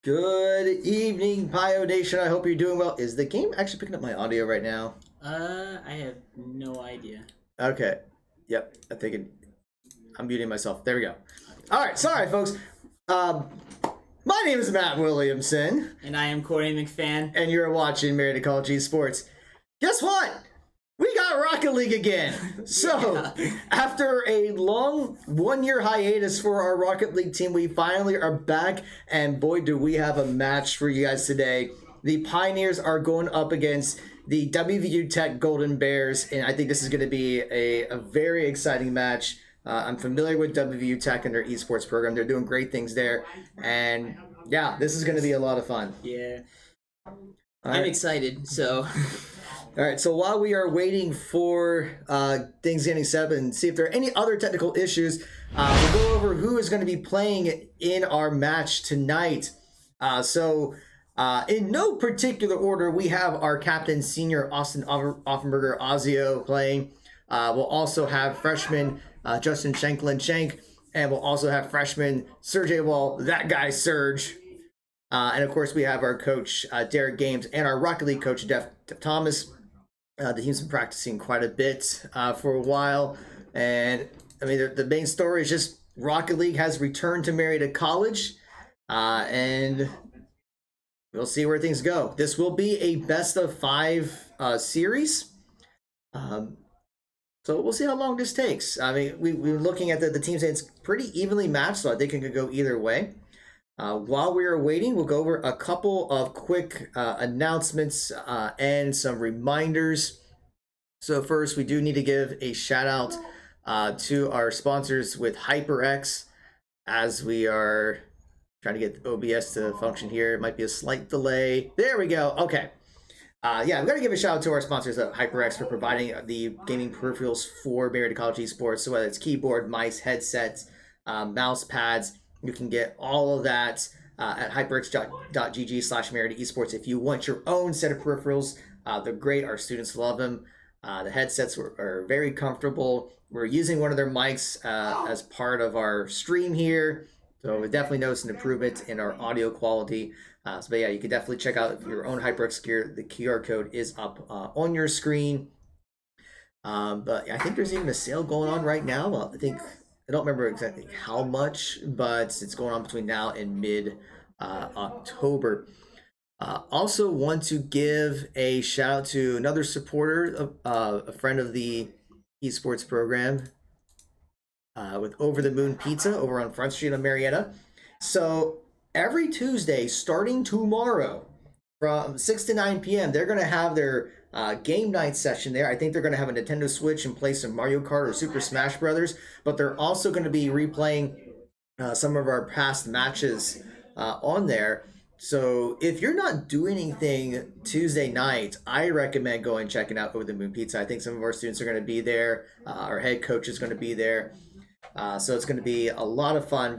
Good evening, Pio Nation. I hope you're doing well. Is the game actually picking up my audio right now? I have no idea. Okay. Yep. I'm muting myself. There we go. All right. Sorry, folks. Um, my name is Matt Williamson, And I am Corey McFan. and you're watching Marietta College Esports. Guess what? We got Rocket League again. So, after a long 1-year hiatus for our Rocket League team, we finally are back, and boy, do we have a match for you guys today. The Pioneers are going up against the WVU Tech Golden Bears, and I think this is going to be a very exciting match. I'm familiar with WVU Tech and their esports program. They're doing great things there, and yeah, this is going to be a lot of fun. Yeah. All I'm right. excited, so All right, so while we are waiting for things getting set up and see if there are any other technical issues, we'll go over who is going to be playing in our match tonight. In no particular order, we have our captain, senior Austin Offenberger Ozio playing. We'll also have freshman Justin Shanklin, and we'll also have freshman Sergey Wall, that guy Serge. And of course, we have our coach, Derek Games, and our Rocket League coach, Jeff Thomas. The team's been practicing quite a bit for a while. And I mean, the main story is just Rocket League has returned to Marietta College. And we'll see where things go. This will be a best of 5 series. So we'll see how long this takes. I mean, we're looking at the teams, and it's pretty evenly matched, so I think it could go either way. While we are waiting, we'll go over a couple of quick announcements and some reminders. So first, we do need to give a shout out to our sponsors with HyperX, as we are trying to get OBS to function here. It might be a slight delay. There we go. Okay. Yeah, we've got to give a shout out to our sponsors at HyperX for providing the gaming peripherals for Marietta College Esports. So whether it's keyboard, mice, headsets, mouse pads, you can get all of that at hyperx.gg/Marietta Esports. If you want your own set of peripherals, they're great. Our students love them. The headsets are very comfortable. We're using one of their mics as part of our stream here. So we definitely noticed an improvement in our audio quality. But yeah, you can definitely check out your own HyperX gear. The QR code is up on your screen. But I think there's even a sale going on right now. I don't remember exactly how much, but it's going on between now and mid October. Also want to give a shout out to another supporter, a friend of the esports program, with Over the Moon Pizza over on Front Street of Marietta. So every Tuesday, starting tomorrow, from 6 to 9 p.m., they're going to have their game night session there. I think they're going to have a Nintendo Switch and play some Mario Kart or Super Smash Brothers, but they're also going to be replaying some of our past matches on there. So if you're not doing anything Tuesday night, I recommend going and checking out Over the Moon Pizza. I think some of our students are going to be there. Our head coach is going to be there. So it's going to be a lot of fun.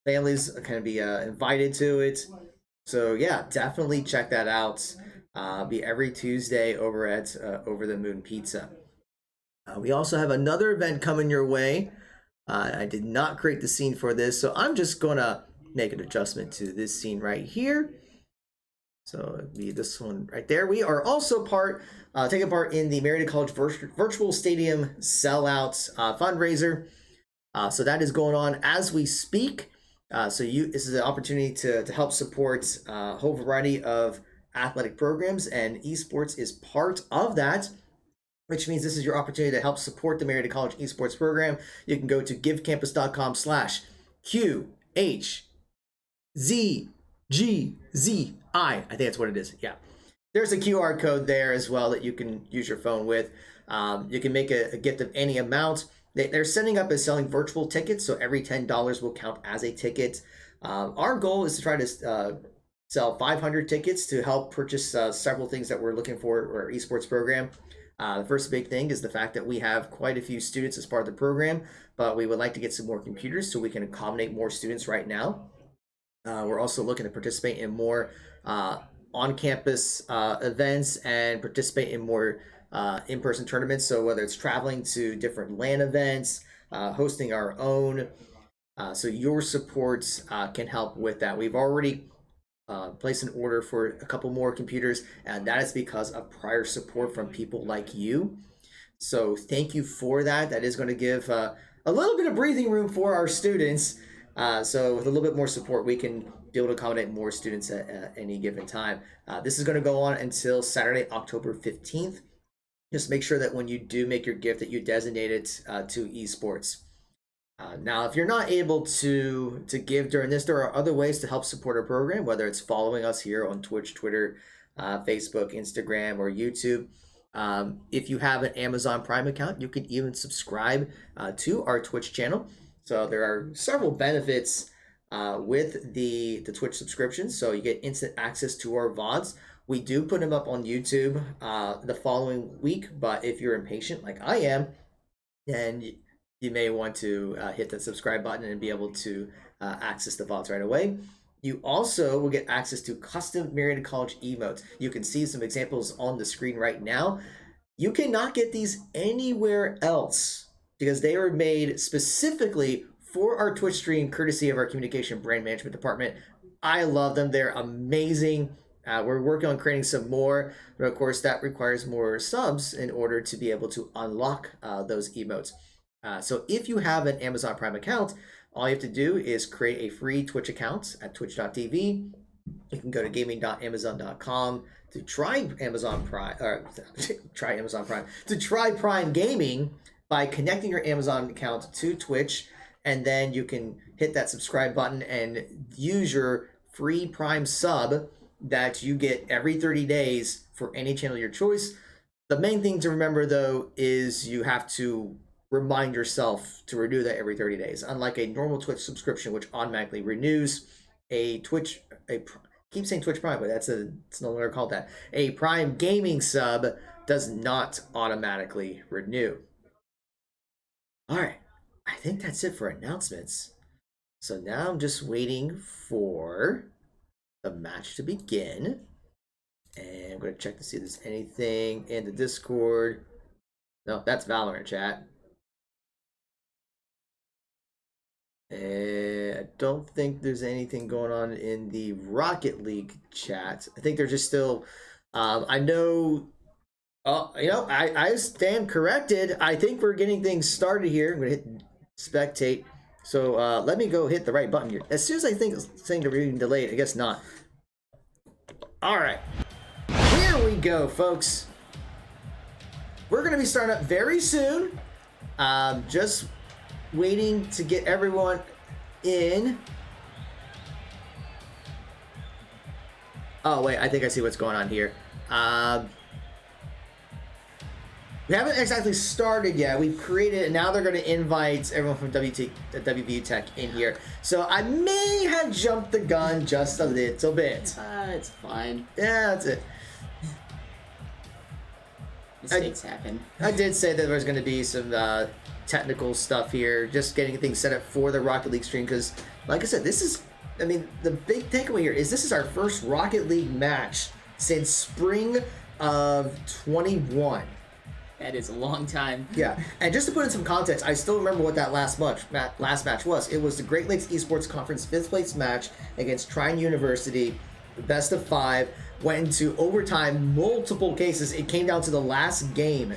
Families are going to be invited to it. So yeah, definitely check that out. Be every Tuesday over at Over the Moon Pizza. We also have another event coming your way. I did not create the scene for this, so I'm just going to make an adjustment to this scene right here. So it'd be this one right there. We are also taking part in the Marietta College Virtual Stadium Sellout fundraiser. So that is going on as we speak. This is an opportunity to help support a whole variety of athletic programs, and esports is part of that, which means this is your opportunity to help support the Marietta College esports program. You can go to givecampus.com/QHZGZI. I think that's what it is. Yeah. There's a QR code there as well that you can use your phone with. You can make a gift of any amount. They're setting up as selling virtual tickets, so every $10 will count as a ticket. Our goal is to try to sell 500 tickets to help purchase several things that we're looking for our esports program. The first big thing is the fact that we have quite a few students as part of the program, but we would like to get some more computers so we can accommodate more students right now. We're also looking to participate in more on-campus events and participate in more in-person tournaments. So whether it's traveling to different LAN events, hosting our own So your support can help with that. We've already placed an order for a couple more computers, and that is because of prior support from people like you. So thank you for that. That is going to give a little bit of breathing room for our students. So with a little bit more support, we can be able to accommodate more students at any given time. This is going to go on until Saturday, October 15th. Just make sure that when you do make your gift that you designate it to Esports. Now, if you're not able to give during this, there are other ways to help support our program, whether it's following us here on Twitch, Twitter, Facebook, Instagram, or YouTube. If you have an Amazon Prime account, you can even subscribe to our Twitch channel. So there are several benefits with the Twitch subscription. So you get instant access to our VODs. We do put them up on YouTube the following week, but if you're impatient like I am, then you may want to hit the subscribe button and be able to access the VODs right away. You also will get access to custom Marietta College emotes. You can see some examples on the screen right now. You cannot get these anywhere else because they were made specifically for our Twitch stream, courtesy of our communication brand management department. I love them. They're amazing. We're working on creating some more, but of course that requires more subs in order to be able to unlock those emotes. So if you have an Amazon Prime account, all you have to do is create a free Twitch account at twitch.tv. You can go to gaming.amazon.com to try Amazon Prime, or to try Prime Gaming by connecting your Amazon account to Twitch, and then you can hit that subscribe button and use your free Prime sub that you get every 30 days for any channel of your choice. The main thing to remember though is you have to remind yourself to renew that every 30 days. Unlike a normal Twitch subscription, which automatically renews, keep saying Twitch Prime, but it's no longer called that. A Prime Gaming sub does not automatically renew. All right, I think that's it for announcements. So now I'm just waiting for the match to begin. And I'm going to check to see if there's anything in the Discord. No, that's Valorant chat. I don't think there's anything going on in the Rocket League chat. I think they're just still. I know. I stand corrected. I think we're getting things started here. I'm gonna hit spectate. So let me go hit the right button here. As soon as I think it's saying they're being delayed, I guess not. All right, here we go, folks. We're gonna be starting up very soon. Just waiting to get everyone in. Oh wait, I think I see what's going on here. We haven't exactly started yet. We've created it, and now they're going to invite everyone from WVU Tech in here. So I may have jumped the gun just a little bit. It's fine. Yeah, that's it. Mistakes happen. I did say that there was going to be some technical stuff here, just getting things set up for the Rocket League stream, because, like I said, the big takeaway here is this is our first Rocket League match since spring of 21. That is a long time. Yeah, and just to put in some context, I still remember what that last match was. It was the Great Lakes Esports Conference 5th place match against Trine University, best of 5, went into overtime, multiple cases. It came down to the last game,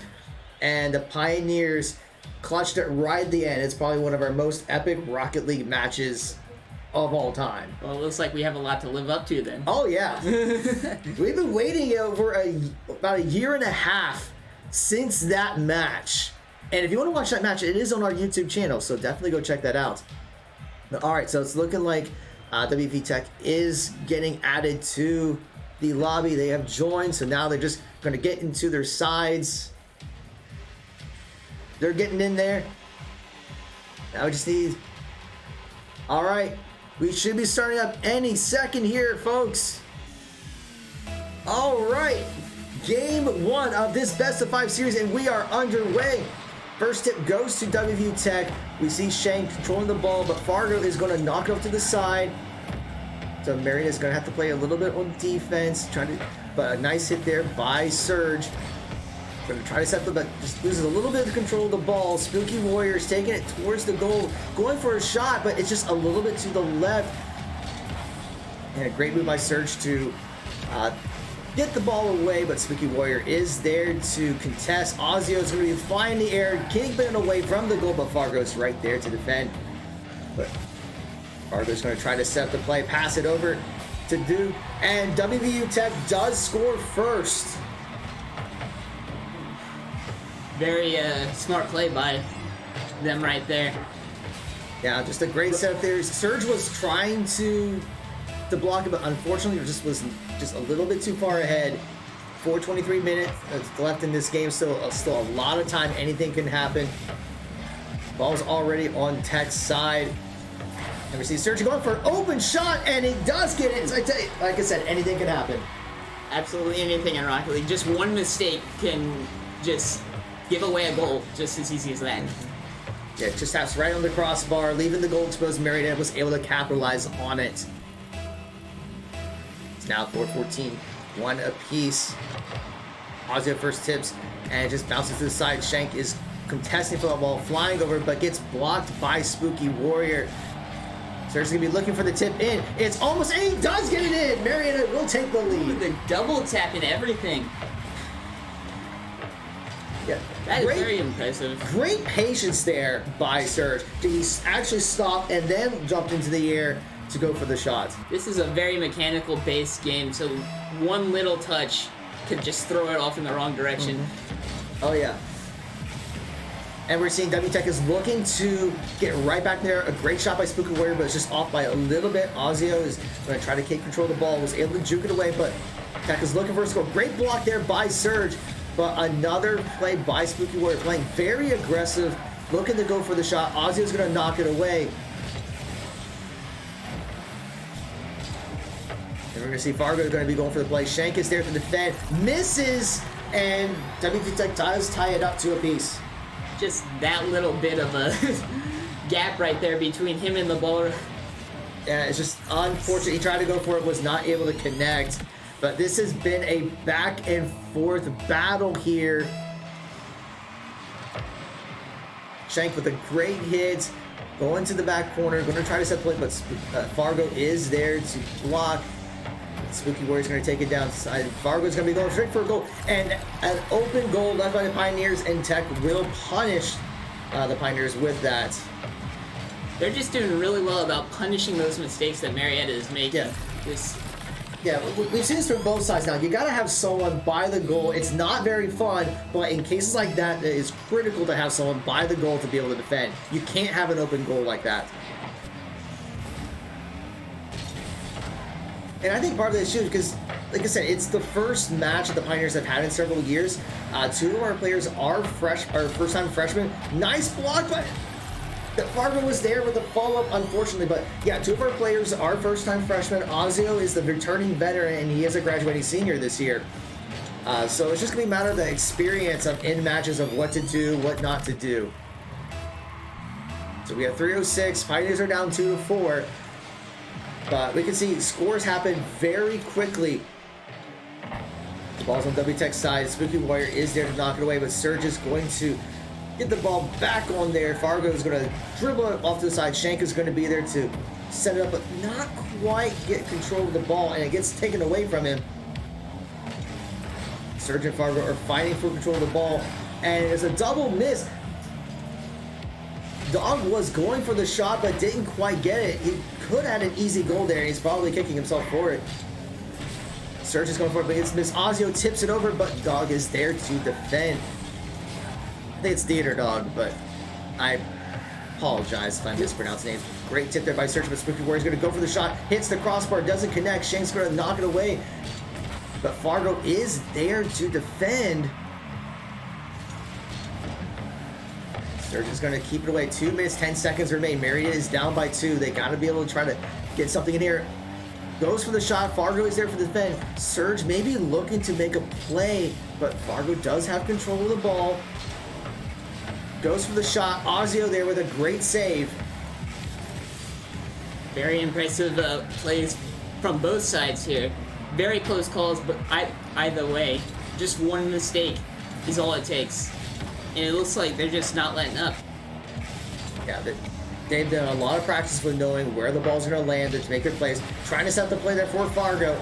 and the Pioneers clutched it right at the end. It's probably one of our most epic Rocket League matches of all time. Well, it looks like we have a lot to live up to then. Oh, yeah. We've been waiting over about a year and a half since that match. And if you want to watch that match, it is on our YouTube channel, so definitely go check that out. But, all right, so it's looking like WVU Tech is getting added to the lobby. They have joined, so now they're just going to get into their sides. They're getting in there. Now we just need... All right, we should be starting up any second here, folks. All right. Game 1 of this best of 5 series, and we are underway. First tip goes to WVU Tech. We see Shane controlling the ball, but Fargo is going to knock it up to the side. So Marietta is going to have to play a little bit on defense, but a nice hit there by Surge. Gonna try to set the, but just loses a little bit of control of the ball. Spooky Warriors taking it towards the goal, going for a shot, but it's just a little bit to the left. And a great move by Surge to get the ball away, but Spooky Warrior is there to contest. Ozio's going to be flying in the air, kingpin away from the goal, but Fargo's right there to defend. But Fargo's going to try to set up the play, pass it over to Duke, and WVU Tech does score first. Very smart play by them right there. Yeah, just a great setup there. Surge was trying to block it, but unfortunately it just was just a little bit too far ahead. 4:23 minutes left in this game, still a lot of time. Anything can happen. Ball's already on Tech's side. And we see Surge going for an open shot, and he does get it. Like I said, anything can happen. Absolutely anything in Rocket League. Just one mistake can just give away a goal just as easy as that. Yeah, just taps right on the crossbar, leaving the goal exposed. Marietta was able to capitalize on it. It's now 4-14, one apiece. Ozio first tips, and it just bounces to the side. Shank is contesting for the ball, flying over, but gets blocked by Spooky Warrior. Surge's gonna be looking for the tip in. It's almost, and he does get it in. Marietta will take the lead. The double tap and everything. Yeah, that is very impressive. Great patience there by Surge. He actually stopped and then jumped into the air to go for the shot. This is a very mechanical based game, so one little touch could just throw it off in the wrong direction. Mm-hmm. Oh yeah. And we're seeing W Tech is looking to get right back there. A great shot by Spooky Warrior, but it's just off by a little bit. Ozio is going to try to take control of the ball. Was able to juke it away, but Tech is looking for a score. Great block there by Surge, but another play by Spooky Warrior, playing very aggressive, looking to go for the shot. Ozio's going to knock it away. And we're going to see Fargo going to be going for the play. Shank is there to defend, misses, and WVU Tech does tie it up to a piece. Just that little bit of a gap right there between him and the ball. Yeah, it's just unfortunate. He tried to go for it, was not able to connect. But this has been a back and forth battle here. Shank with a great hit, going to the back corner, going to try to set play, but Fargo is there to block. Spooky Warrior's going to take it down. Fargo's going to be going straight for a goal, and an open goal left by the Pioneers, and Tech will punish the Pioneers with that. They're just doing really well about punishing those mistakes that Marietta is making. Yeah, we've seen this from both sides now. You got to have someone by the goal. It's not very fun, but in cases like that, it is critical to have someone by the goal to be able to defend. You can't have an open goal like that. And I think part of this too, because, like I said, it's the first match that the Pioneers have had in several years. Two of our players are first-time freshmen. Nice block, but Fargo was there with the follow-up, unfortunately. But yeah, two of our players are first-time freshmen. Ozio is the returning veteran, and he is a graduating senior this year. So it's just going to be a matter of the experience in matches of what to do, what not to do. So we have 3:06. Pioneers are down 2-4. But we can see scores happen very quickly. The ball's on W Tech's side. Spooky Warrior is there to knock it away, but Surge is going to get the ball back on there. Fargo is going to dribble it off to the side. Shank is going to be there to set it up, but not quite get control of the ball, and it gets taken away from him. Surge and Fargo are fighting for control of the ball, and there's a double miss. Dog was going for the shot, but didn't quite get it. He could have had an easy goal there, and he's probably kicking himself for it. Surge is going for it, but it's missed. Ozio tips it over, but Dog is there to defend. I think it's Theater Dog, but I apologize if I mispronounce names. Great tip there by Surge, but Spooky Warrior's going to go for the shot. Hits the crossbar, doesn't connect. Shank's going to knock it away, but Fargo is there to defend. Surge is going to keep it away. 2 minutes, 10 seconds remain. Marietta is down by 2. They got to be able to try to get something in here. Goes for the shot. Fargo is there for the defend. Surge maybe looking to make a play, but Fargo does have control of the ball. Goes for the shot. Ozio there with a great save. Very impressive plays from both sides here. Very close calls, but either way, just one mistake is all it takes. And it looks like they're just not letting up. Yeah, they've done a lot of practice with knowing where the ball's going to land to make their plays, trying to set the play there for Fargo.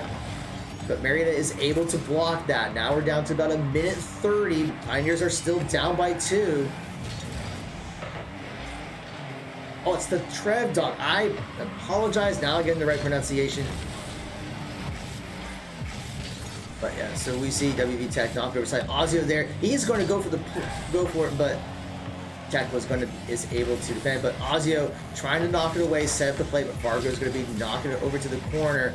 But Marietta is able to block that. Now we're down to about a minute 30. Pioneers are still down by 2. Oh, it's the Trev Dog. I apologize. Now I'm getting the right pronunciation. But yeah, so we see WVU Tech knock over side. Ozio there. He's going to go for it, but Tech is able to defend. But Ozio trying to knock it away, set up the play, but Fargo is going to be knocking it over to the corner.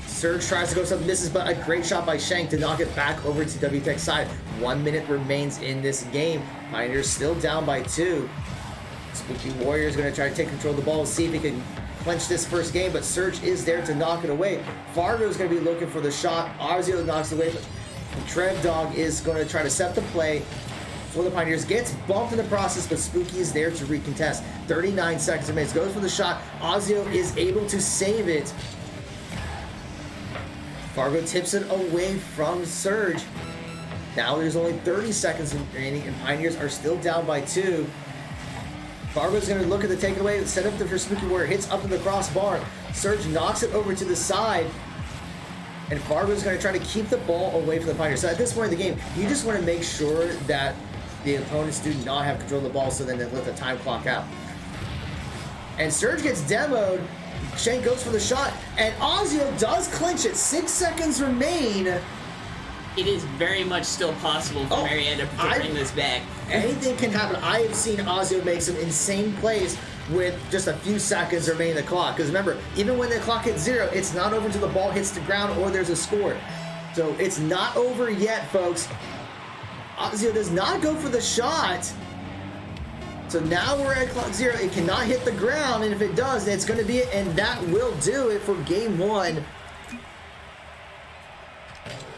Surge tries to go something, misses, but a great shot by Shank to knock it back over to WVU Tech's side. 1 minute remains in this game. Pioneers still down by 2. Spooky Warrior is going to try to take control of the ball, see if he can clinch this first game, but Surge is there to knock it away. Fargo is going to be looking for the shot. Ozio knocks it away, but Trev Dog is going to try to set the play for the Pioneers. Gets bumped in the process, but Spooky is there to recontest. 39 seconds remains. Goes for the shot. Ozio is able to save it. Fargo tips it away from Surge. Now there's only 30 seconds remaining, and Pioneers are still down by 2. Fargo's going to look at the takeaway, set up for Spooky Warrior, hits up to the crossbar. Surge knocks it over to the side, and Fargo's going to try to keep the ball away from the Pioneers. So at this point in the game, you just want to make sure that the opponents do not have control of the ball, so then they let the time clock out. And Surge gets demoed. Shank goes for the shot, and Ozio does clinch it. 6 seconds remain. It is very much still possible for Marietta to bring this back. Anything can happen. I have seen Ozio make some insane plays with just a few seconds remaining the clock. Because remember, even when the clock hits 0, it's not over until the ball hits the ground or there's a score. So it's not over yet, folks. Ozio does not go for the shot. So now we're at clock 0. It cannot hit the ground, and if it does, it's going to be it, and that will do it for game 1.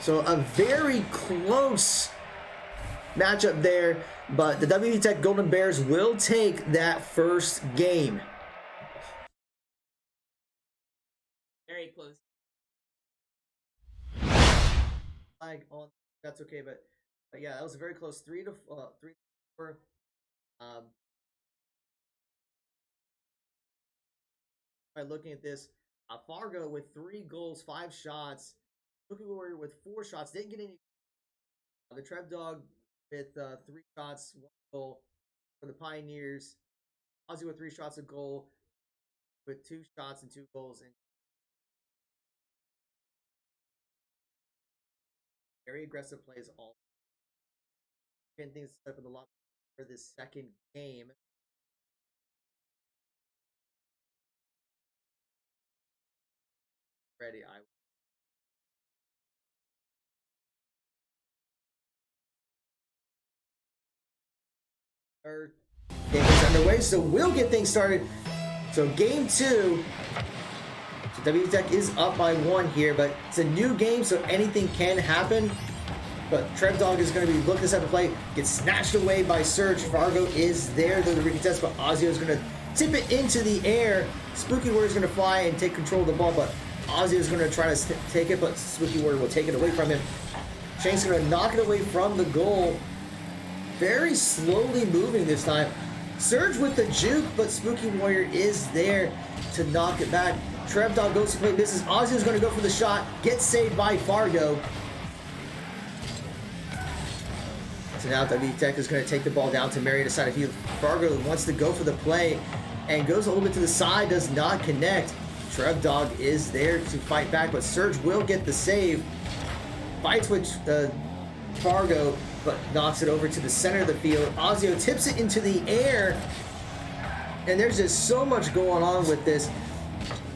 So a very close matchup there, but the WVU Tech Golden Bears will take that first game. Very close. Flag on, that's okay, but yeah, that was very close. 3 to 4. By looking at this, Fargo with 3 goals, 5 shots. Spooky Warrior with 4 shots, didn't get any. The Trev Dog with 3 shots, 1 goal for the Pioneers. Ozzy with 3 shots, a goal, with 2 shots and 2 goals. And very aggressive plays all. Getting things set up in the lot for this second game. Ready, our game is underway, so we'll get things started. So game 2, so WVU Tech is up by 1 here, but it's a new game, so anything can happen. But Trev Dog is going to be looking to set the play, gets snatched away by Surge. Fargo is there, though, the recontest, but Ozio is going to tip it into the air. Spooky Warrior is going to fly and take control of the ball, but Ozio is going to try to take it, but Spooky Warrior will take it away from him. Shank's going to knock it away from the goal. Very slowly moving this time. Surge with the juke, but Spooky Warrior is there to knock it back. Trev Dog goes to play, misses. Ozzy is going to go for the shot, gets saved by Fargo. So now WVU Tech is going to take the ball down to Marietta side. If Fargo wants to go for the play and goes a little bit to the side, does not connect. Trev Dog is there to fight back, but Surge will get the save. Fights with Fargo, but knocks it over to the center of the field. Ozio tips it into the air, and there's just so much going on with this.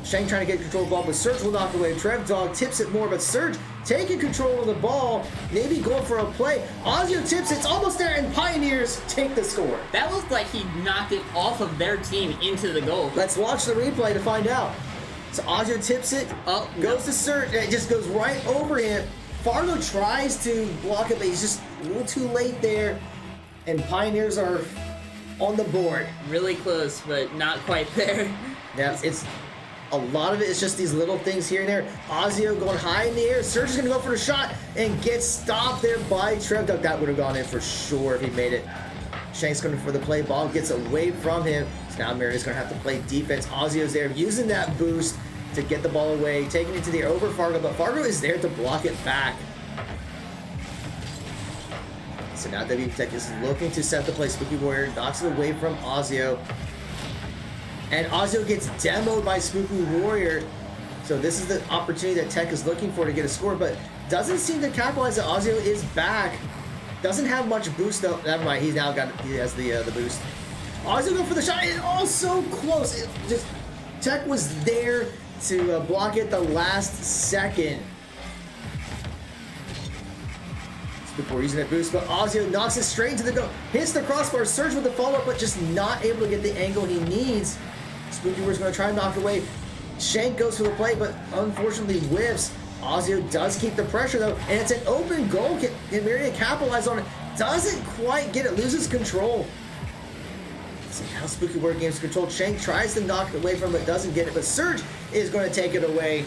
Shank trying to get control of the ball, but Surge will knock it away. Trev Dog tips it more, but Surge taking control of the ball, maybe going for a play. Ozio tips it, it's almost there, and Pioneers take the score. That looked like he knocked it off of their team into the goal. Let's watch the replay to find out. So Ozio tips it, goes to Surge, and it just goes right over him. Fargo tries to block it, but he's just a little too late there, and Pioneers are on the board. Really close, but not quite there. Yeah, it's A lot of it is just these little things here and there. Ozio going high in the air. Surge is going to go for the shot and gets stopped there by Trevduck. That would have gone in for sure if he made it. Shank's going for the play. Ball gets away from him. So now Marietta's going to have to play defense. Ozio's there using that boost to get the ball away. Taking it to the air over Fargo, but Fargo is there to block it back. So now WVU Tech is looking to set the play. Spooky Warrior knocks it away from Ozio. And Ozio gets demoed by Spooky Warrior. So this is the opportunity that Tech is looking for to get a score, but doesn't seem to capitalize that Ozio is back. Doesn't have much boost though. Never mind, he has the boost. Ozio going for the shot, and oh, so close. Tech was there to block it the last second. Before using that boost, but Ozio knocks it straight into the goal. Hits the crossbar, Surge with the follow-up, but just not able to get the angle he needs. Spooky Warrior's going to try and knock it away. Shank goes for the play, but unfortunately whiffs. Ozio does keep the pressure though, and it's an open goal. Can Marietta capitalize on it? Doesn't quite get it, loses control. So now Spooky Warrior gains control. Shank tries to knock it away from it, doesn't get it, but Surge is going to take it away.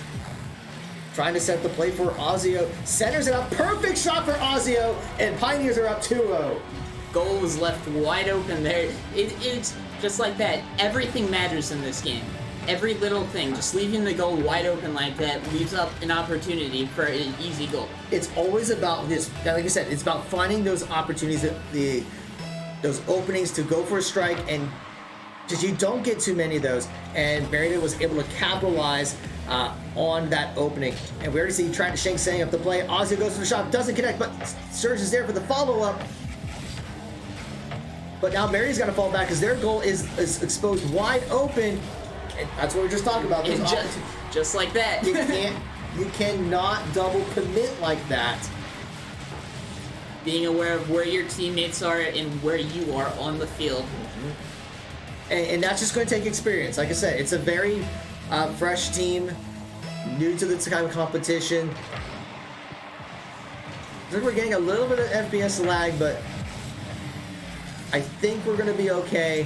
Trying to set the play for Ozio. Centers it up. Perfect shot for Ozio, and Pioneers are up 2-0. Goal was left wide open there. It's just like that. Everything matters in this game. Every little thing, just leaving the goal wide open like that leaves up an opportunity for an easy goal. It's always about this, like I said, it's about finding those opportunities, those openings to go for a strike, and just you don't get too many of those. And Marietta was able to capitalize on that opening. And we already see Shank setting up the play. Ozio goes for the shot, doesn't connect, but Surge is there for the follow-up. But now Marietta's got to fall back because their goal is exposed wide open. And that's what we were just talking about. Just like that. You cannot double commit like that. Being aware of where your teammates are and where you are on the field. Mm-hmm. And that's just going to take experience. Like I said, it's a very fresh team, new to this kind of competition. I think we're getting a little bit of FPS lag, but I think we're going to be okay.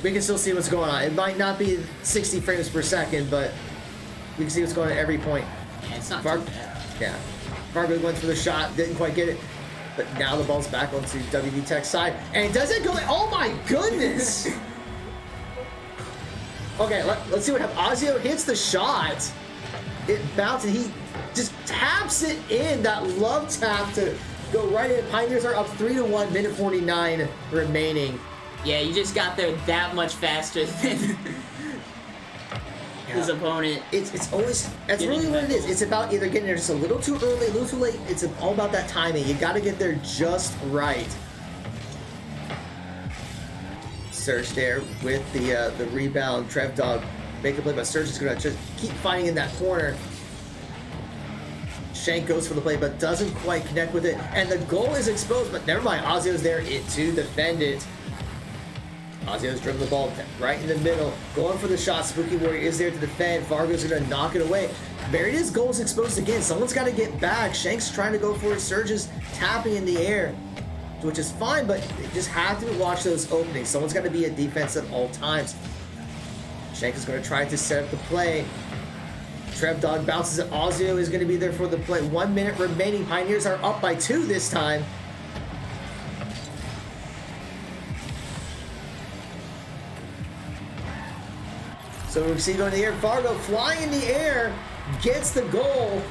We can still see what's going on. It might not be 60 frames per second, but we can see what's going on at every point. Yeah, it's not too bad. Yeah. Fargo went for the shot, didn't quite get it. But now the ball's back onto WVU Tech's side. And does it go? Oh my goodness! Okay, let's see what happens. Ozio hits the shot. It bounces. He just taps it in. That love tap to go right in. Pioneers are up 3-1, minute 49 remaining. Yeah, you just got there that much faster than his opponent. It's always, that's really what it is. It's about either getting there just a little too early, a little too late. It's all about that timing. You got to get there just right. Surge there with the rebound. Trev Dog make a play, but Surge is going to just keep fighting in that corner. Shank goes for the play, but doesn't quite connect with it. And the goal is exposed, but never mind. Ozio's there to defend it. Ozio's driven the ball right in the middle, going for the shot. Spooky Warrior is there to defend. Fargo's going to knock it away. Marietta's goal is exposed again. Someone's got to get back. Shank's trying to go for it. Surge is tapping in the air, which is fine, but they just have to watch those openings. Someone's got to be at defense at all times. Shank is going to try to set up the play. Trev Dog bounces it. Ozio is going to be there for the play. 1 minute remaining. Pioneers are up by 2 this time. So we see going in the air. Fargo flying in the air, gets the goal.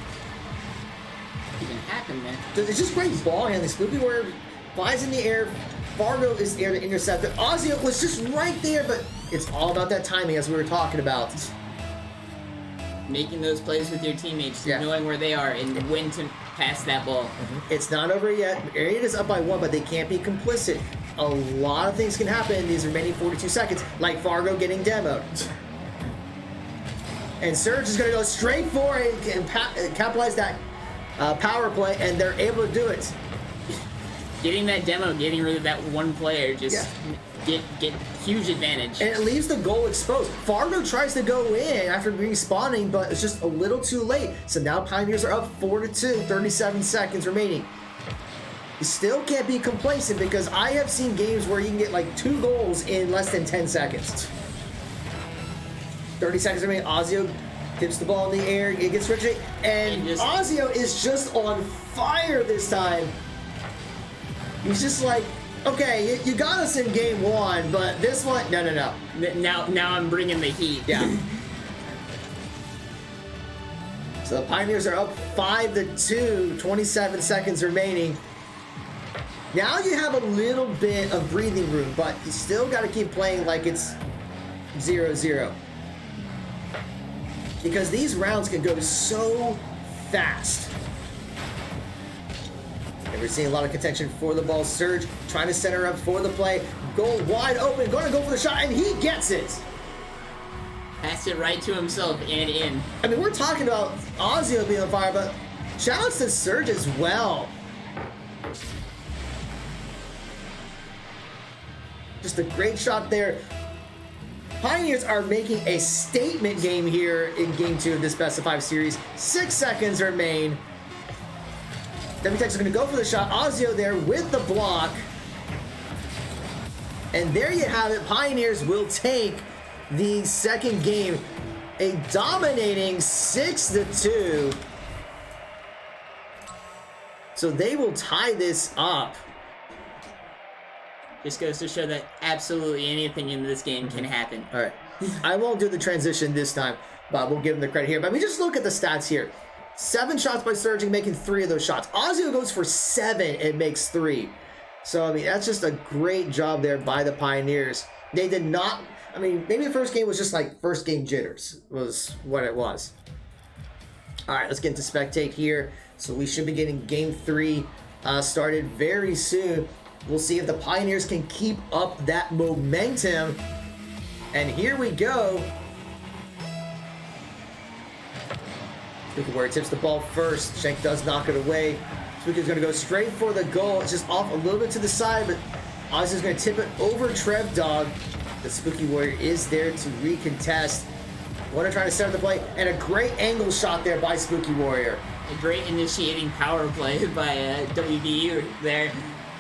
Even happened, man. It's just great ball handling. Spooky Warrior flies in the air. Fargo is there to intercept it. Ozio was just right there, but it's all about that timing, as we were talking about. Making those plays with your teammates, knowing where they are and when to pass that ball. Mm-hmm. It's not over yet. Marietta's up by 1, but they can't be complicit. A lot of things can happen in these remaining 42 seconds, like Fargo getting demoed. And Surge is going to go straight for it and capitalize that power play, and they're able to do it. Getting that demo, getting rid of that one player, just get huge advantage. And it leaves the goal exposed. Fargo tries to go in after respawning, but it's just a little too late. So now Pioneers are up 4-2, 37 seconds remaining. you still can't be complacent because I have seen games where you can get like 2 goals in less than 10 seconds. 30 seconds remaining. Ozio tips the ball in the air. It gets ricochet. And Ozio is just on fire this time. He's just like, okay, you got us in game 1, but this one, no. Now I'm bringing the heat. Yeah. So the Pioneers are up 5-2, 27 seconds remaining. Now you have a little bit of breathing room, but you still got to keep playing like it's 0-0. Because these rounds can go so fast. And we're seeing a lot of contention for the ball. Surge trying to center up for the play. Goal wide open, going to go for the shot, and he gets it. Passed it right to himself and in. I mean, we're talking about Ozio being on fire, but shout outs to Surge as well. Just a great shot there. Pioneers are making a statement game here in game 2 of this best of 5 series. 6 seconds remain. WVU Tech is going to go for the shot. Ozio there with the block. And there you have it. Pioneers will take the second game, a dominating 6-2. So they will tie this up. Just goes to show that absolutely anything in this game can happen. All right. I won't do the transition this time, but we'll give him the credit here. But we just look at the stats here. 7 shots by Surge and making 3 of those shots. Ozio goes for 7 and makes 3. So, I mean, that's just a great job there by the Pioneers. They did not... I mean, maybe the first game was just like first game jitters was what it was. All right, let's get into spectate here. So we should be getting game 3 started very soon. We'll see if the Pioneers can keep up that momentum. And here we go. Where it tips the ball first. Shank does knock it away. Spooky's going to go straight for the goal. It's just off a little bit to the side, but Ozzy's going to tip it over Trev Dog. The Spooky Warrior is there to recontest. Warner trying to set up the play, and a great angle shot there by Spooky Warrior. A great initiating power play by WVU there,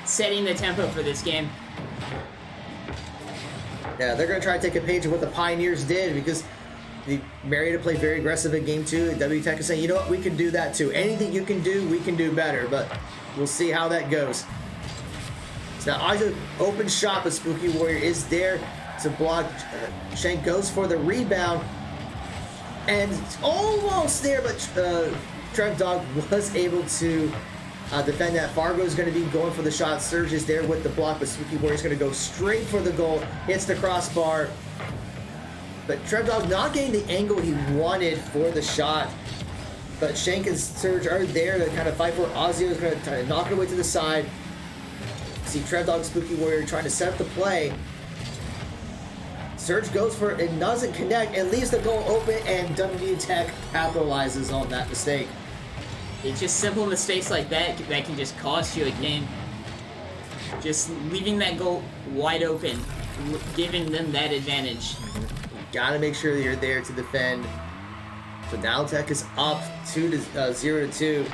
setting the tempo for this game. Yeah, they're going to try to take a page of what the Pioneers did because the Marietta played very aggressive in game 2. And WVU Tech is saying, you know what, we can do that too. Anything you can do, we can do better. But we'll see how that goes. So now Ozzy open shot, but Spooky Warrior is there to block. Shank goes for the rebound. And it's almost there, but Trev Dog was able to defend that. Fargo is going to be going for the shot. Surge is there with the block, but Spooky Warrior is going to go straight for the goal. Hits the crossbar. But Trev Dog not getting the angle he wanted for the shot. But Shank and Surge are there to kind of fight for it. Ozzy is going to try to knock it away to the side. See Trev Dog, Spooky Warrior trying to set up the play. Surge goes for it and doesn't connect and leaves the goal open, and WVU Tech capitalizes on that mistake. It's just simple mistakes like that that can just cost you a game. Just leaving that goal wide open, giving them that advantage. Gotta make sure that you're there to defend. So now Tech is up 0-2.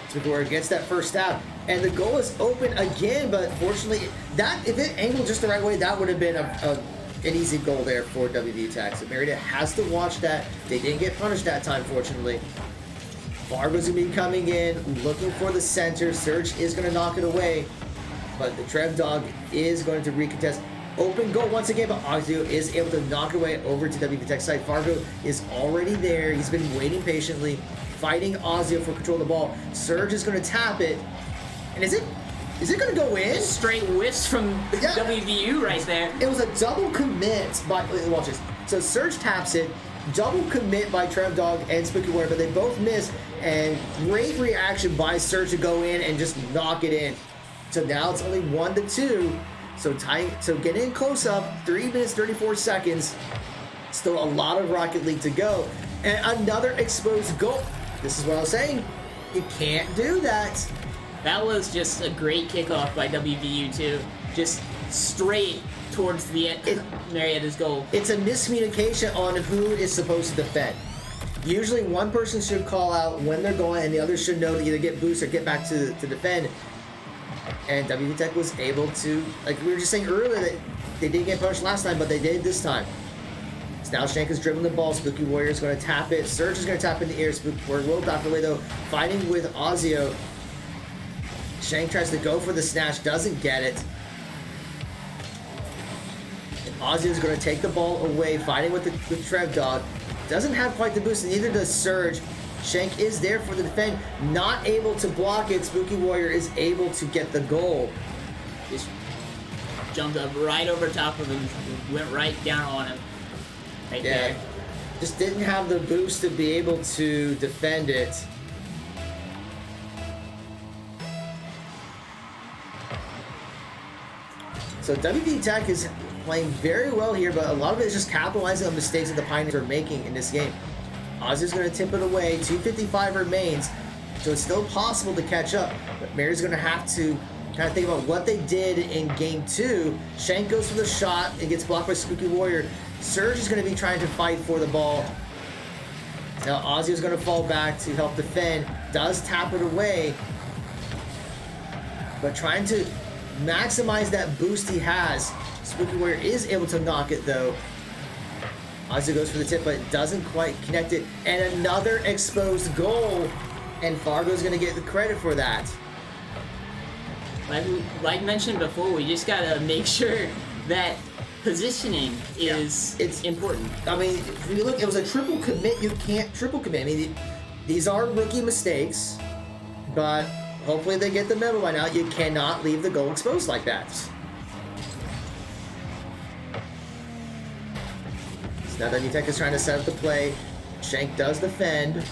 Spooky gets that first stab, and the goal is open again. But fortunately, that if it angled just the right way, that would have been an easy goal there for WVU Tech. So Marietta has to watch that. They didn't get punished that time, fortunately. Fargo's gonna be coming in, looking for the center. Surge is gonna knock it away, but the Trev Dog is going to recontest. Open goal once again, but Ozzy is able to knock it away over to WVU Tech side. Fargo is already there. He's been waiting patiently, fighting Ozzy for control of the ball. Surge is going to tap it, and is it going to go in? Just straight whiffs from WVU right there. It was a double commit by watch this. So Surge taps it, double commit by Trev Dog and Spooky Warrior, but they both miss. And great reaction by Surge to go in and just knock it in. So now it's only 1-2. So getting in close up, 3 minutes, 34 seconds. Still a lot of Rocket League to go. And another exposed goal. This is what I was saying. You can't do that. That was just a great kickoff by WVU too. Just straight towards the Marietta's goal. It's a miscommunication on who is supposed to defend. Usually one person should call out when they're going and the other should know to either get boost or get back to defend. and WVU Tech was able to, like we were just saying earlier, that they didn't get punished last time, but they did this time. So now Shank is dribbling the ball. Spooky Warrior is going to tap it. Surge is going to tap in the air. Spooky Warrior will back away though, fighting with Ozio. Shank tries to go for the snatch, doesn't get it. And Ozio is going to take the ball away, fighting with Trev Dog. Doesn't have quite the boost, and neither does Surge. Shank is there for the defend, not able to block it. Spooky Warrior is able to get the goal. Just jumped up right over top of him, went right down on him. Right there. Just didn't have the boost to be able to defend it. So WVU Tech is playing very well here, but a lot of it is just capitalizing on mistakes that the Pioneers are making in this game. Ozzy's going to tip it away. 2:55 remains, so it's still possible to catch up. But Mary's going to have to kind of think about what they did in game 2. Shank goes for the shot and gets blocked by Spooky Warrior. Surge is going to be trying to fight for the ball. Now Ozzy is going to fall back to help defend. Does tap it away, but trying to maximize that boost he has. Spooky Warrior is able to knock it though. Ozzy goes for the tip, but doesn't quite connect it. And another exposed goal. And Fargo's going to get the credit for that. Like mentioned before, we just got to make sure that positioning is it's important. I mean, if you look, it was a triple commit. You can't triple commit. I mean, these are rookie mistakes, but hopefully they get the memo by now. You cannot leave the goal exposed like that. Now WVU Tech is trying to set up the play. Shank does defend.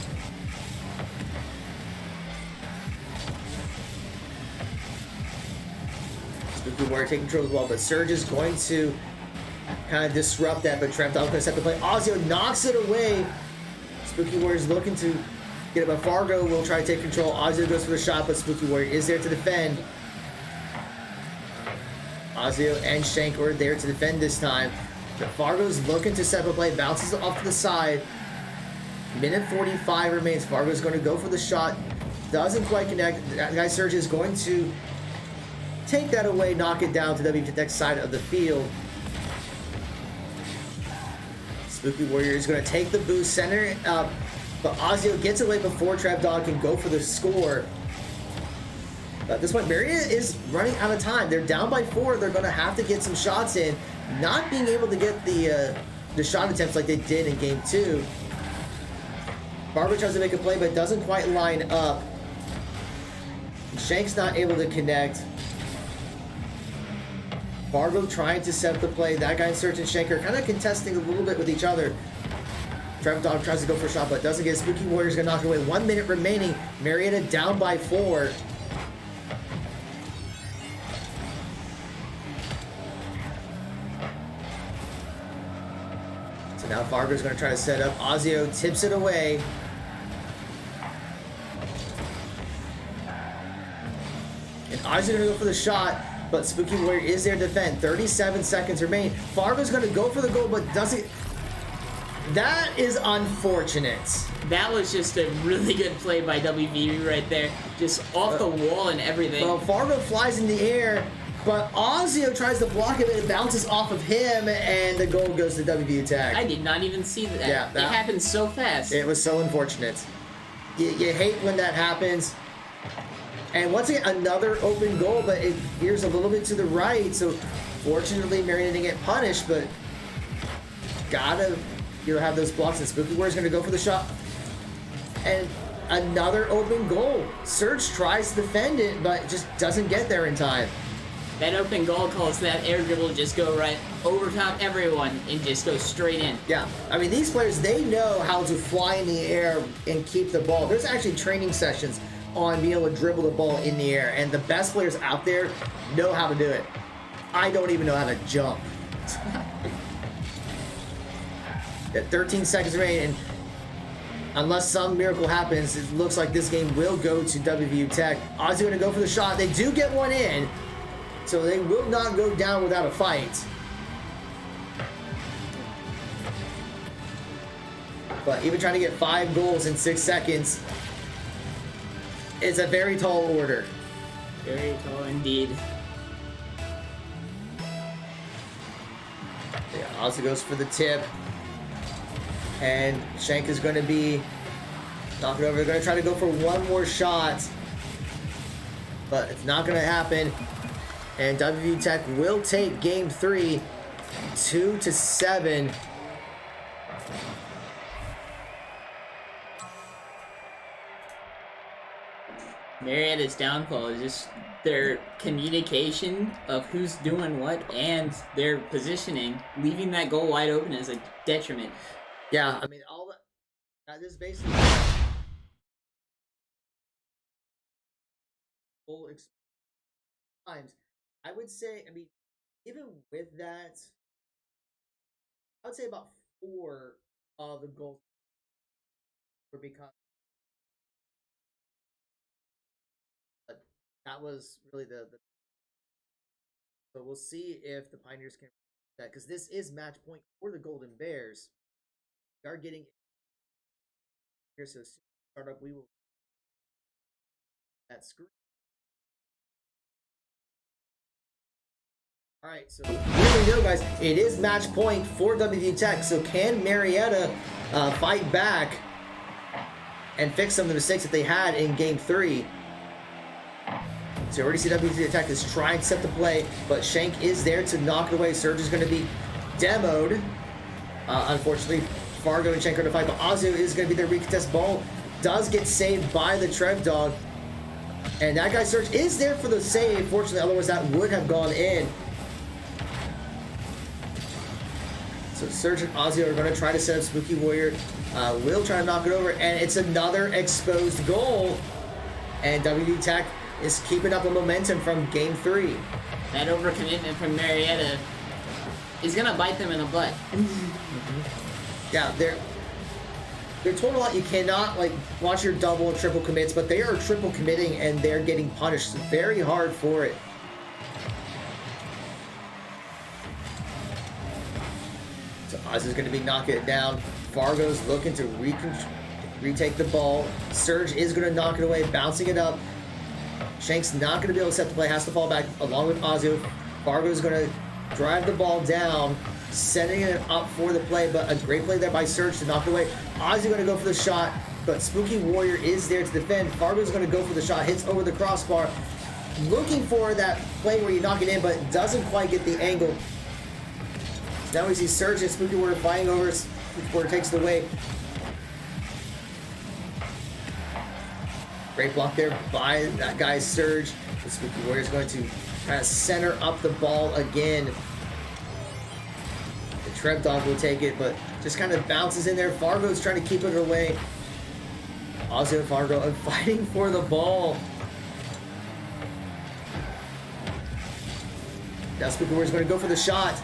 Spooky Warrior taking control of the ball, but Surge is going to kind of disrupt that, but Trev Dog's going to set the play. Ozio knocks it away. Spooky Warrior is looking to get it, but Fargo will try to take control. Ozio goes for the shot, but Spooky Warrior is there to defend. Ozio and Shank are there to defend this time. Fargo's looking to set up a play, bounces off to the side. Minute 45 remains. Fargo's going to go for the shot. Doesn't quite connect. That guy Surge is going to take that away, knock it down to WVU Tech's side of the field. Spooky Warrior is going to take the boost, center it up, but Ozio gets away before Trev Dog can go for the score. But at this point, Marietta is running out of time. They're down by 4. They're going to have to get some shots in. Not being able to get the shot attempts like they did in game 2. Barber tries to make a play, but doesn't quite line up. Shank's not able to connect. Fargo trying to set up the play. That guy, Surge and Shank, are kind of contesting a little bit with each other. Trev Dog tries to go for a shot, but doesn't get it. Spooky Warrior's going to knock it away. 1 minute remaining. Marietta down by 4. So now Fargo's going to try to set up. Ozio tips it away. And Ozio's going to go for the shot, but Spooky Warrior is there to defend. 37 seconds remain. Fargo's going to go for the goal, but doesn't. That is unfortunate. That was just a really good play by WVU right there. Just off the wall and everything. Well, Fargo flies in the air, but Ozio tries to block it and it bounces off of him, and the goal goes to WVU Tech. I did not even see that. Yeah, it happened so fast. It was so unfortunate. You hate when that happens. And once again, another open goal, but it veers a little bit to the right. So fortunately, Marietta didn't get punished, but gotta have those blocks. And Spooky Warrior's gonna go for the shot. And another open goal. Surge tries to defend it, but just doesn't get there in time. That open goal calls that air dribble just go right over top everyone and just go straight in. Yeah, I mean, these players, they know how to fly in the air and keep the ball. There's actually training sessions on being able to dribble the ball in the air, and the best players out there know how to do it. I don't even know how to jump. At 13 seconds remaining, and unless some miracle happens, it looks like this game will go to WVU Tech. Ozzy going to go for the shot. They do get one in, so they will not go down without a fight. But even trying to get 5 goals in 6 seconds, it's a very tall order. Very tall indeed. Yeah, Ozzy goes for the tip. And Shank is going to be knocking over. They're going to try to go for one more shot. But it's not going to happen. And WVU Tech will take game 3, 2-7. Marietta's downfall is just their communication of who's doing what and their positioning. Leaving that goal wide open is a detriment. Yeah, I mean, all that is basically full times. I would say, I mean, even with that, I would say about 4 of the goals were because that was really the so we'll see if the Pioneers can that, because this is match point for the Golden Bears. We are getting here, so start up. We will that screen. All right, so here we go, guys. It is match point for WVU Tech. So can Marietta fight back and fix some of the mistakes that they had in game 3? So you already see WVU Tech is trying to set the play, but Shank is there to knock it away. Surge is going to be demoed. Unfortunately, Fargo and Shank are to fight, but Ozio is going to be their recontest. Ball does get saved by the Trev Dog. And that guy Surge is there for the save. Fortunately, otherwise that would have gone in. So Surge and Ozio are going to try to set up Spooky Warrior. Will try to knock it over, and it's another exposed goal. And WVU Tech is keeping up a momentum from game 3. That overcommitment from Marietta is gonna bite them in the butt. Yeah, they're told a lot. You cannot like watch your double and triple commits, but they are triple committing and they're getting punished very hard for it. So Oz is going to be knocking it down. Fargo's looking to retake the ball. Surge is going to knock it away, bouncing it up. Shank's not going to be able to set the play, has to fall back along with Ozio. Fargo's going to drive the ball down, setting it up for the play, but a great play there by Surge to knock it away. Ozio going to go for the shot, but Spooky Warrior is there to defend. Fargo's going to go for the shot, hits over the crossbar, looking for that play where you knock it in, but doesn't quite get the angle. So now we see Surge and Spooky Warrior fighting over. Spooky Warrior takes it away. Great block there by that guy Surge. The Spooky Warrior is going to kind of center up the ball again. The Trev Dog will take it, but just kind of bounces in there. Fargo's trying to keep it away. Ozio and Fargo are fighting for the ball. Now Spooky Warrior is going to go for the shot.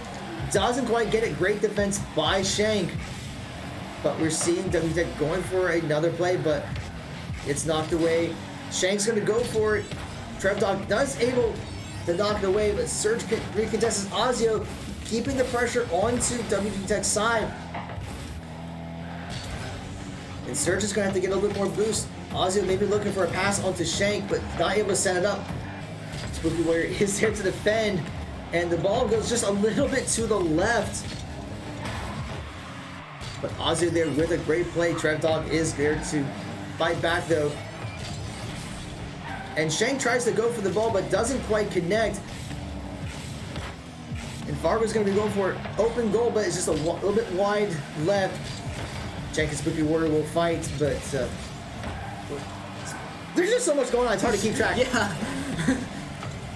Doesn't quite get it. Great defense by Shank. But we're seeing WVU Tech going for another play, but it's knocked away. Shank's going to go for it. Trev Dog does able to knock it away, but Surge recontests Ozio, keeping the pressure onto WVU Tech's side. And Surge is going to have to get a little bit more boost. Ozio maybe looking for a pass onto Shank, but not able to set it up. Spooky Warrior is there to defend, and the ball goes just a little bit to the left. But Ozio there with a great play. Trev Dog is there to fight back though. And Shank tries to go for the ball but doesn't quite connect. And Fargo's going to be going for it. Open goal, but it's just a little bit wide left. Shank and Spooky Warrior will fight, but there's just so much going on. It's hard to keep track. Yeah.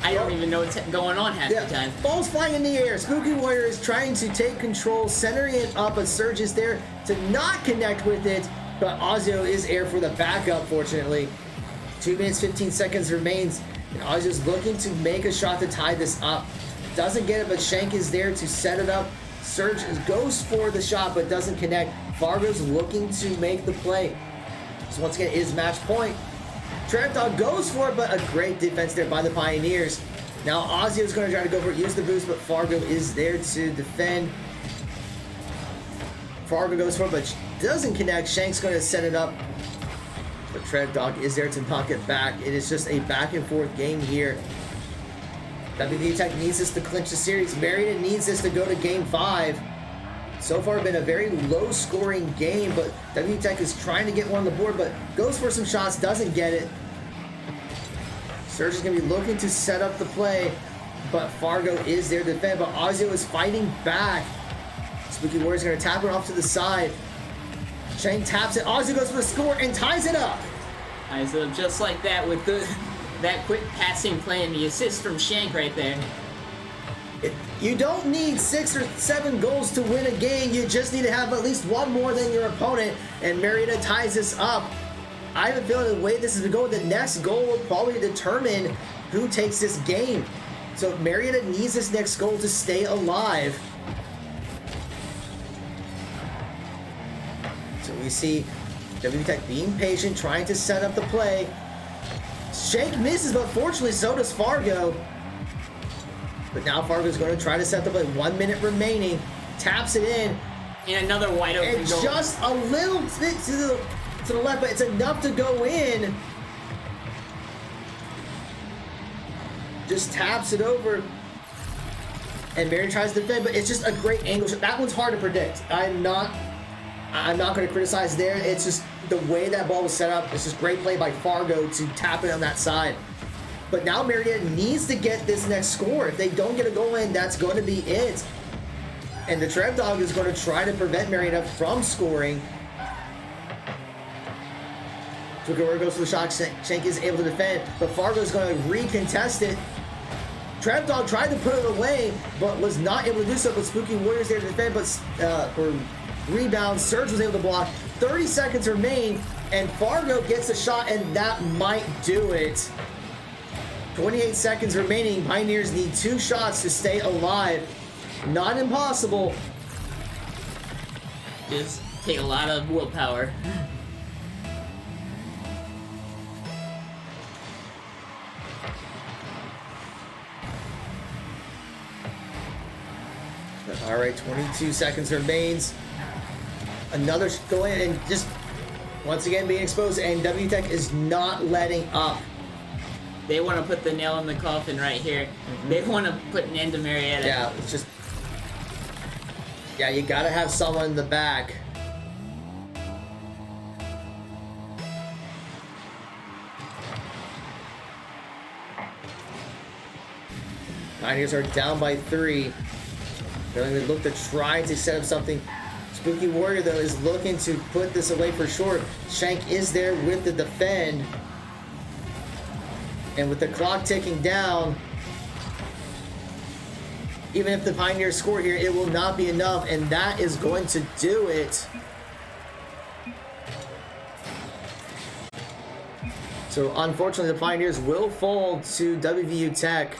I don't even know what's going on half the time. Ball's flying in the air. Spooky Warrior is trying to take control, centering it up, but Surge is there to not connect with it. But Ozio is air for the backup, fortunately. 2 minutes, 15 seconds remains. And Ozio's looking to make a shot to tie this up. Doesn't get it, but Shank is there to set it up. Surge goes for the shot, but doesn't connect. Fargo's looking to make the play. So once again, it is match point. Trev Dog goes for it, but a great defense there by the Pioneers. Now Ozio's going to try to go for it, use the boost, but Fargo is there to defend. Fargo goes for it, but doesn't connect. Shank's going to set it up. But Trev Dog is there to knock it back. It is just a back and forth game here. WVU Tech needs this to clinch the series. Marietta needs this to go to game 5. So far been a very low scoring game, but WVU Tech is trying to get one on the board, but goes for some shots, doesn't get it. Surge is going to be looking to set up the play, but Fargo is there to defend, but Ozio is fighting back. Spooky Warrior's going to tap it off to the side. Shane taps it, Ozio goes for the score and ties it up. Ties it up just like that with that quick passing play and the assist from Shank right there. You don't need 6 or 7 goals to win a game. You just need to have at least one more than your opponent, and Marietta ties this up. I have a feeling the way this is going, the next goal will probably determine who takes this game. So Marietta needs this next goal to stay alive. So we see WVU Tech being patient, trying to set up the play. Shank misses, but fortunately so does Fargo. But now Fargo's going to try to set the play. 1 minute remaining. Taps it in. And another wide open and goal. Just a little bit to the left, but it's enough to go in. Just taps it over. And Mary tries to defend, but it's just a great angle. That one's hard to predict. I'm not going to criticize there. It's just the way that ball was set up. It's just great play by Fargo to tap it on that side. But now Marietta needs to get this next score. If they don't get a goal in, that's going to be it. And the Trev Dog is going to try to prevent Marietta from scoring. Twickerer goes for the shot. Shank is able to defend, but Fargo is going to recontest it. Trev Dog tried to put it away, but was not able to do so. But Spooky Warriors there to defend, but for rebound, Surge was able to block. 30 seconds remain, and Fargo gets a shot, and that might do it. 28 seconds remaining. Pioneers need 2 shots to stay alive. Not impossible. Just take a lot of willpower. All right, 22 seconds remains. Another go in and just once again being exposed, and WVU Tech is not letting up. They want to put the nail in the coffin right here. They want to put an end to Marietta. Yeah, it's just... Yeah, you gotta have someone in the back. Pioneers are down by 3. They're going to look to try to set up something. Spooky Warrior, though, is looking to put this away for sure. Shank is there with the defend. And with the clock ticking down, even if the Pioneers score here, it will not be enough, and that is going to do it. So unfortunately, the Pioneers will fall to WVU Tech.